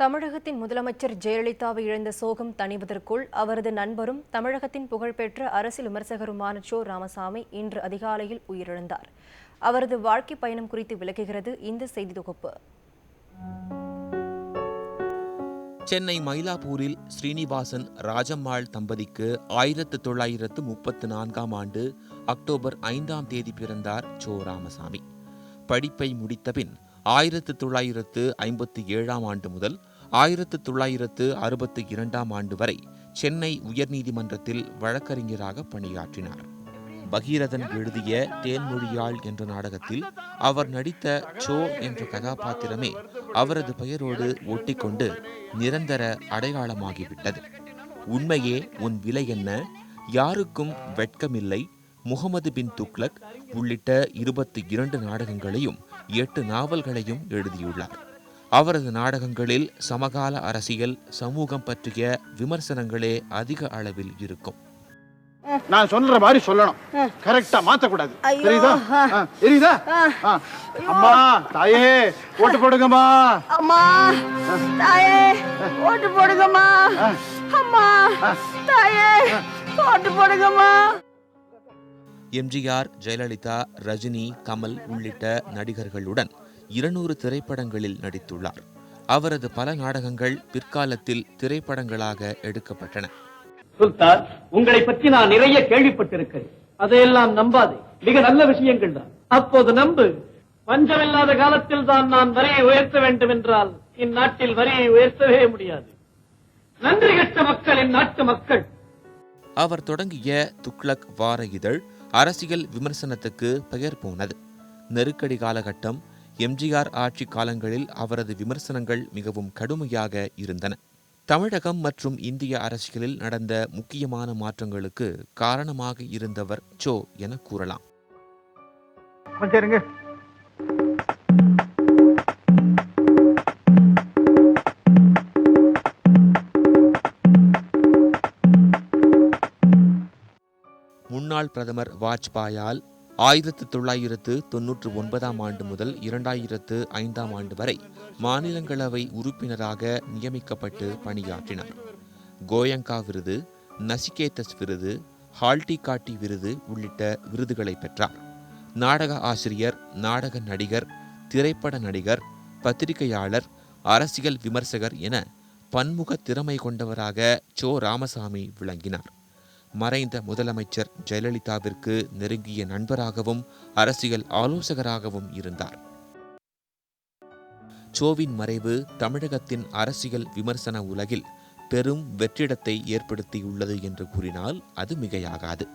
தமிழகத்தின் முதலமைச்சர் ஜெயலலிதாவை இழந்த சோகம் தணிவதற்குள் அவரது நண்பரும் தமிழகத்தின் புகழ்பெற்ற அரசியல் விமர்சகருமான சோ ராமசாமி இன்று அதிகாலையில் உயிரிழந்தார். அவரது வாழ்க்கை பயணம் குறித்து விளக்குகிறது இந்த செய்தி தொகுப்பு. சென்னை மயிலாப்பூரில் ஸ்ரீனிவாசன் ராஜம்மாள் தம்பதிக்கு 1934ஆம் ஆண்டு அக்டோபர் 5ஆம் தேதி பிறந்தார் சோ ராமசாமி. படிப்பை முடித்தபின் 1957ஆம் ஆண்டு முதல் 1962ஆம் ஆண்டு வரை சென்னை உயர்நீதிமன்றத்தில் வழக்கறிஞராக பணியாற்றினார். பகீரதன் எழுதிய தேன்மொழியாள் என்ற நாடகத்தில் அவர் நடித்த சோ என்ற கதாபாத்திரமே அவரது பெயரோடு ஒட்டிக்கொண்டு நிரந்தர அடையாளமாகிவிட்டது. உண்மையே உன் விலை என்ன, யாருக்கும் வெட்கமில்லை, முகமது பின் துக்ளக் உள்ளிட்ட 22 நாடகங்களையும் 8 நாவல்களையும் எழுதியுள்ளார். அவரது நாடகங்களில் சமகால அரசியல், சமூகம் பற்றிய விமர்சனங்களே அதிக அளவில் இருக்கும். நான் சொல்ற மாதிரி சொல்லணும், கரெக்டா மாத்த கூடாது. தெரியுதா? தெரியுதா? அம்மா தாயே ஓட்டு போடுங்கம்மா. அம்மா தாயே ஓட்டு போடுங்கம்மா. அம்மா தாயே ஓட்டு போடுங்கம்மா. எம்ஜிஆர், ஜெயலலிதா, ரஜினி, கமல் உள்ளிட்ட நடிகர்களுடன் 200 திரைப்படங்களில் நடித்துள்ளார். அவரது பல நாடகங்கள் பிற்காலத்தில் திரைப்படங்களாக எடுக்கப்பட்டன. சுல்தான், உங்களை பற்றி நான் நிறைய கேள்விப்பட்டிருக்கிறேன். அதையெல்லாம் நம்பாதே, மிக நல்ல விஷயங்கள் தான். அப்போது நம்பு. பஞ்சமில்லாத காலத்தில் தான் நான் வரியை உயர்த்த வேண்டும் என்றால் இந்நாட்டில் வரியை உயர்த்தவே முடியாது. நன்றி கெட்ட மக்கள் இந்நாட்டு மக்கள். அவர் தொடங்கிய துக்ளக் வார இதழ் அரசியல் விமர்சனத்துக்கு பெயர் போனது. நெருக்கடி காலகட்டம், எம்ஜிஆர் ஆட்சி காலங்களில் அவரது விமர்சனங்கள் மிகவும் கடுமையாக இருந்தன. தமிழகம் மற்றும் இந்திய அரசியலில் நடந்த முக்கியமான மாற்றங்களுக்கு காரணமாக இருந்தவர் சோ என கூறலாம். முன்னாள் பிரதமர் வாஜ்பாயால் 1999ஆம் ஆண்டு முதல் 2005ஆம் ஆண்டு வரை மாநிலங்களவை உறுப்பினராக நியமிக்கப்பட்டு பணியாற்றினார். கோயங்கா விருது, நசிகேதஸ் விருது, ஹால்டிகாட்டி விருது உள்ளிட்ட விருதுகளை பெற்றார். நாடக ஆசிரியர், நாடக நடிகர், திரைப்பட நடிகர், பத்திரிகையாளர், அரசியல் விமர்சகர் என பன்முக திறமை கொண்டவராக சோ ராமசாமி விளங்கினார். மறைந்த முதலமைச்சர் ஜெயலலிதாவிற்கு நெருங்கிய நண்பராகவும் அரசியல் ஆலோசகராகவும் இருந்தார். சோவின் மறைவு தமிழகத்தின் அரசியல் விமர்சன உலகில் பெரும் வெற்றிடத்தை ஏற்படுத்தியுள்ளது என்று கூறினால் அது மிகையாகாது.